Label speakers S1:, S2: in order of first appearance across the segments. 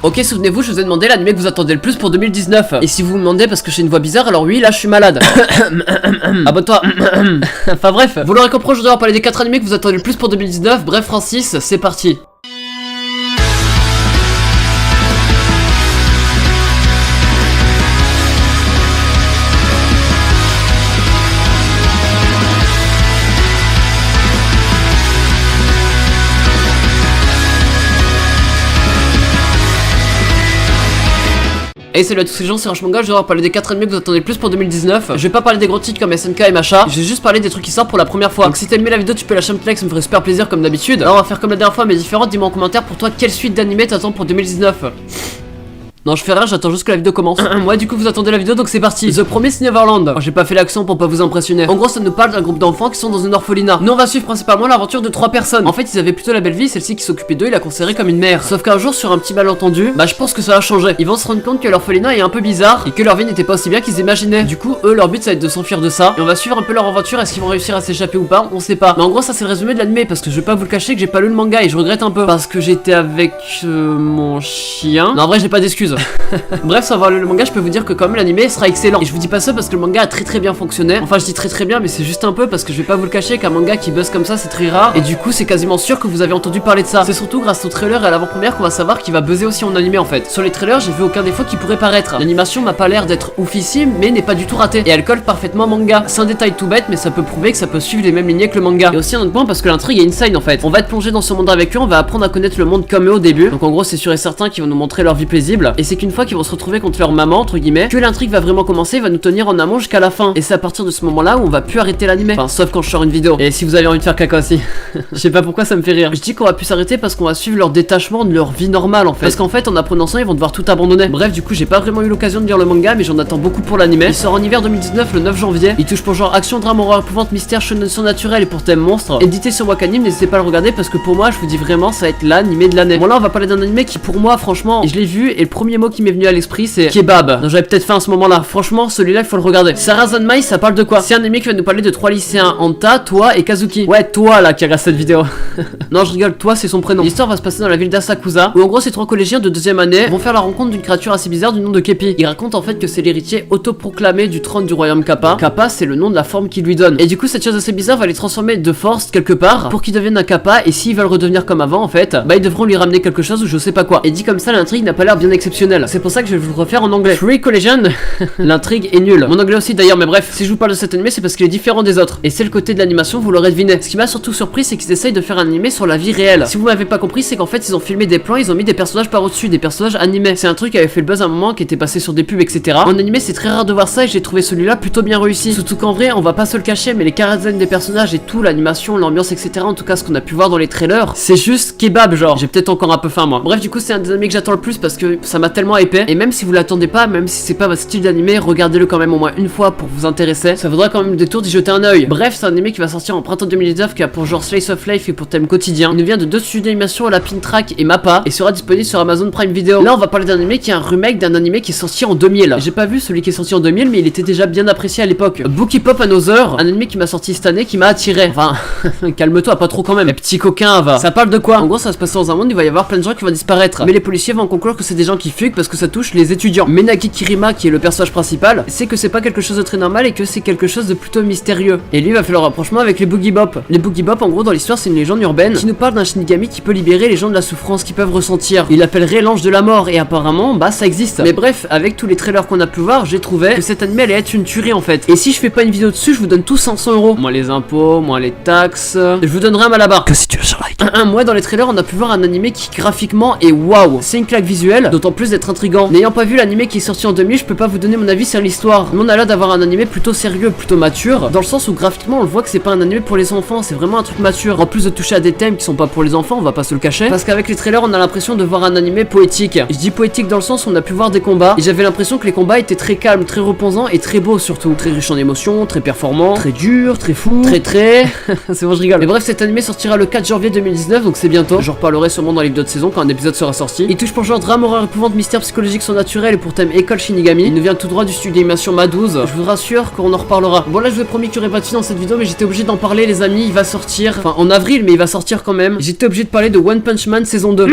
S1: Ok, souvenez-vous, je vous ai demandé l'anime que vous attendez le plus pour 2019. Et si vous me demandez parce que j'ai une voix bizarre, alors oui, là je suis malade. Abonne-toi. Enfin bref, vous l'aurez compris, aujourd'hui on va parler des 4 animés que vous attendez le plus pour 2019. Bref Francis, c'est parti. Et salut à tous les gens, c'est Manga, je vais parler des 4 animés que vous attendez le plus pour 2019. Je vais pas parler des gros titres comme SNK et Macha, je vais juste parler des trucs qui sortent pour la première fois. Donc si t'as aimé la vidéo, tu peux lâcher un petit like, ça me ferait super plaisir comme d'habitude. Alors on va faire comme la dernière fois mais différente, dis-moi en commentaire pour toi quelle suite d'animés t'attends pour 2019. Non, je fais rien, j'attends juste que la vidéo commence. Moi, du coup, vous attendez la vidéo, donc c'est parti. The Promised Neverland. J'ai pas fait l'accent pour pas vous impressionner. En gros, ça nous parle d'un groupe d'enfants qui sont dans une orphelinat. Nous, on va suivre principalement l'aventure de 3 personnes. En fait, ils avaient plutôt la belle vie, celle-ci qui s'occupait d'eux, il la considérait comme une mère. Sauf qu'un jour, sur un petit malentendu, je pense que ça va changer. Ils vont se rendre compte que l'orphelinat est un peu bizarre et que leur vie n'était pas aussi bien qu'ils imaginaient. Du coup, eux, leur but, ça va être de s'enfuir de ça. Et on va suivre un peu leur aventure. Est-ce qu'ils vont réussir à s'échapper ou pas? On sait pas. Mais en gros, ça, c'est le résumé de l'anime parce que je vais pas vous le cacher que j'ai pas lu le manga et je regrette un peu parce que j'étais avec mon chien. Non, en vrai, j'ai pas d'excuses. Bref, sans avoir lu le manga, je peux vous dire que quand même l'anime sera excellent. Et je vous dis pas ça parce que le manga a très bien fonctionné. Enfin, je dis très bien, mais c'est juste un peu parce que je vais pas vous le cacher qu'un manga qui buzz comme ça, c'est très rare. Et du coup, c'est quasiment sûr que vous avez entendu parler de ça. C'est surtout grâce au trailer et à l'avant-première qu'on va savoir qu'il va buzzer aussi en animé en fait. Sur les trailers, j'ai vu aucun défaut qui pourrait paraître. L'animation m'a pas l'air d'être oufissime, mais n'est pas du tout ratée. Et elle colle parfaitement manga. C'est un détail tout bête, mais ça peut prouver que ça peut suivre les mêmes lignées que le manga. Et aussi un autre point parce que l'intrigue est insane en fait. On va être plongé dans ce monde avec eux, on va apprendre à connaître le monde comme eux au début. Donc en gros, c'est sûr et certain qu'ils vont nous montrer leur vie paisible. Et c'est qu'une fois qu'ils vont se retrouver contre leur maman, entre guillemets, que l'intrigue va vraiment commencer, va nous tenir en amont jusqu'à la fin. Et c'est à partir de ce moment-là où on va plus arrêter l'anime. Enfin, sauf quand je sors une vidéo. Et si vous avez envie de faire caca aussi. Je sais pas pourquoi ça me fait rire. Je dis qu'on va plus s'arrêter parce qu'on va suivre leur détachement de leur vie normale en fait. Parce qu'en fait, en apprenant ça, ils vont devoir tout abandonner. Bref, du coup, j'ai pas vraiment eu l'occasion de lire le manga, mais j'en attends beaucoup pour l'anime. Il sort en hiver 2019, le 9 janvier. Il touche pour genre action, drame, horreur, épouvante, mystère, shonen surnaturel et pour thème monstre. Édité sur Wakanim, n'hésitez pas à le regarder parce que pour moi, je vous dis vraiment, ça va être l'anime de l'année. Bon, là, on va parler d'un anime qui pour moi, franchement, je l'ai vu et le premier mot qui m'est venu à l'esprit, c'est kebab. Donc, j'avais peut-être fait à ce moment-là. Franchement, celui-là, il faut le regarder. Sarah Zanmai, ça parle de quoi? C'est un anime qui va nous parler de 3 lycéens, Anta, toi et Kazuki. Ouais, toi là qui regarde cette vidéo. Non, je rigole, toi c'est son prénom. L'histoire va se passer dans la ville d'Asakusa, où en gros ces 3 collégiens de 2ème année vont faire la rencontre d'une créature assez bizarre du nom de Kepi. Il raconte en fait que c'est l'héritier autoproclamé du trône du royaume Kappa. Kappa, c'est le nom de la forme qu'il lui donne. Et du coup, cette chose assez bizarre va les transformer de force quelque part pour qu'ils deviennent un Kappa. Et s'ils veulent redevenir comme avant, en fait, ils devront lui ramener quelque chose ou je sais pas quoi. Et dit comme ça, l'intrigue n'a pas l'air bien exceptionnelle. C'est pour ça que je vais vous le refaire en anglais. Free Collegian. L'intrigue est nulle. Mon anglais aussi d'ailleurs, mais bref, si je vous parle de cet anime, c'est parce qu'il est différent des autres. Et c'est le côté de l'animation, vous l'aurez deviné. Ce qui m'a surtout surpris, c'est qu'ils essayent de faire un anime sur la vie réelle. Si vous m'avez pas compris, c'est qu'en fait, ils ont filmé des plans, ils ont mis des personnages par au-dessus, des personnages animés. C'est un truc qui avait fait le buzz à un moment, qui était passé sur des pubs, etc. En animé, c'est très rare de voir ça et j'ai trouvé celui-là plutôt bien réussi. Surtout qu'en vrai, on va pas se le cacher, mais les chara-design des personnages et tout, l'animation, l'ambiance, etc. En tout cas, ce qu'on a pu voir dans les trailers, c'est juste kebab, genre. J'ai peut-être encore un peu faim, moi. Bref, du coup, c'est un des animés que j'attends le plus parce que ça m'a tellement hypé. Et même si vous l'attendez pas, même si c'est pas votre style d'animé, regardez-le quand même au moins une fois pour vous intéresser. Ça vaudra quand même des tours d'y jeter un œil. Bref, c'est un anime qui va sortir en printemps 2019 qui a pour genre Slice of Life et pour thème quotidien. Il nous vient de 2 studios d'animation, la Pintrack et Mappa et sera disponible sur Amazon Prime Video. Là, on va parler d'un anime qui est un remake d'un anime qui est sorti en 2000. J'ai pas vu celui qui est sorti en 2000, mais il était déjà bien apprécié à l'époque. Bookie Pop Another, un anime qui m'a sorti cette année qui m'a attiré. Enfin, calme-toi, pas trop quand même. Les petits coquins, va. Ça parle de quoi? En gros, ça va se passer dans un monde où il va y avoir plein de gens qui vont disparaître. Mais les policiers vont conclure que c'est des gens qui fuguent parce que ça touche les étudiants. Menaki Kirima, qui est le personnage principal, c'est que c'est pas quelque chose de très normal et que c'est quelque chose de plutôt mystérieux. Et lui va faire le rapprochement avec les Boogie Bop. Les Boogie Bop, en gros, dans l'histoire, c'est une légende urbaine qui nous parle d'un Shinigami qui peut libérer les gens de la souffrance qu'ils peuvent ressentir. Il l'appellerait l'ange de la mort et apparemment, ça existe. Mais bref, avec tous les trailers qu'on a pu voir, j'ai trouvé que cet anime allait être une tuerie en fait. Et si je fais pas une vidéo dessus, je vous donne tous 500 €. Moins les impôts, moins les taxes. Je vous donnerai un malabar. Que si tu veux sur like. Moi, dans les trailers, on a pu voir un anime qui graphiquement est waouh. C'est une claque visuelle, d'autant plus d'être intriguant. N'ayant pas vu l'anime qui est sorti en 2000, je peux pas vous donner mon avis sur l'histoire. Mais on a l'air d'avoir un anime plutôt sérieux, plutôt mature, dans le sens où graphiquement on le voit que c'est pas un anime pour les enfants, c'est vraiment un truc mature. En plus de toucher à des thèmes qui sont pas pour les enfants, on va pas se le cacher. Parce qu'avec les trailers, on a l'impression de voir un anime poétique. Je dis poétique dans le sens où on a pu voir des combats et j'avais l'impression que les combats étaient très calmes, très reposants et très beaux surtout. Très riches en émotions, très performants, très durs, très fous, très. C'est bon, je rigole. Mais bref, cet anime sortira le 4 janvier 2019, donc c'est bientôt. J'en reparlerai sûrement dans les vidéos de saison quand un épisode sera sorti. Il touche pour genre drame, horreur, épouvante, mystères psychologiques sont naturels et pour thème école Shinigami. Il nous vient tout droit du studio d'animation Ma12. Je vous rassure qu'on en reparlera. Bon là je vous ai promis qu'il y aurait pas de suite dans cette vidéo, mais j'étais obligé d'en parler les amis. Il va sortir, enfin en avril, mais il va sortir quand même. J'étais obligé de parler de One Punch Man saison 2.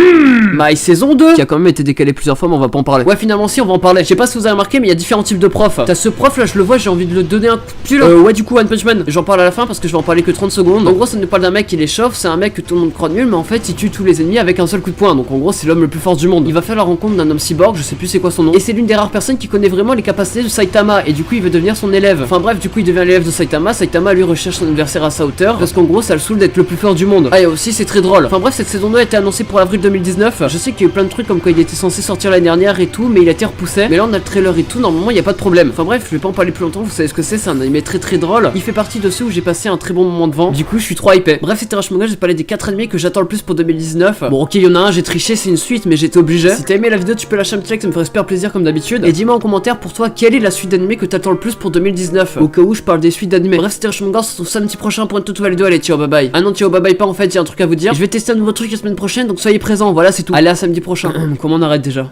S1: My saison 2 qui a quand même été décalé plusieurs fois, mais on va pas en parler. Ouais, finalement si, on va en parler. Je sais pas si vous avez remarqué, mais il y a différents types de profs. T'as ce prof là, je le vois, j'ai envie de le donner un coup de pied là. Ouais, du coup One Punch Man, j'en parle à la fin parce que je vais en parler que 30 secondes. En gros ça ne parle d'un mec qui les chauffe, c'est un mec que tout le monde croit nul, mais en fait il tue tous les ennemis avec un seul coup de poing. Donc en gros c'est l'homme le plus fort du monde. Il va faire la rencontre d'un homme cyborg, je sais plus c'est quoi son nom, et c'est l'une des rares personnes qui connaît vraiment les capacités de Saitama, et du coup il veut devenir son élève. Enfin bref, du coup il devient l'élève de Saitama. Saitama lui recherche son adversaire à sa hauteur parce qu'en gros ça le saoule d'être le plus fort du monde. Ah et aussi c'est très drôle. Enfin bref, cette saison 2 a été annoncée pour avril 2019. Je sais qu'il y a eu plein de trucs comme quoi il était censé sortir l'année dernière et tout, mais il a été repoussé. Mais là on a le trailer et tout, normalement il y a pas de problème. Enfin bref, je vais pas en parler plus longtemps, vous savez ce que c'est un animé très drôle. Il fait partie de ceux où j'ai passé un très bon moment devant. Du coup je suis trop hypé. Bref, c'était Rush Manga, j'ai parlé des 4 animés que j'attends le plus pour 2019. Bon ok, il y en a un, j'ai triché, c'est une suite, mais j'étais obligé. Si t'as aimé la vidéo, tu peux lâcher un petit like, ça me ferait super plaisir comme d'habitude. Et dis-moi en commentaire pour toi quelle est la suite d'animé que t'attends le plus pour 2019. Au cas où je parle des suites d'animé. Bref, c'était Rush Manga, on se retrouve samedi prochain pour une toute nouvelle vidéo. Allez, ciao, bye bye. Ah non, ciao, bye bye pas en fait, j'ai un truc à vous dire. Je vais tester un nouveau truc la semaine prochaine, donc soyez présents, voilà c'est tout. Allez, à samedi prochain. Comment on arrête déjà?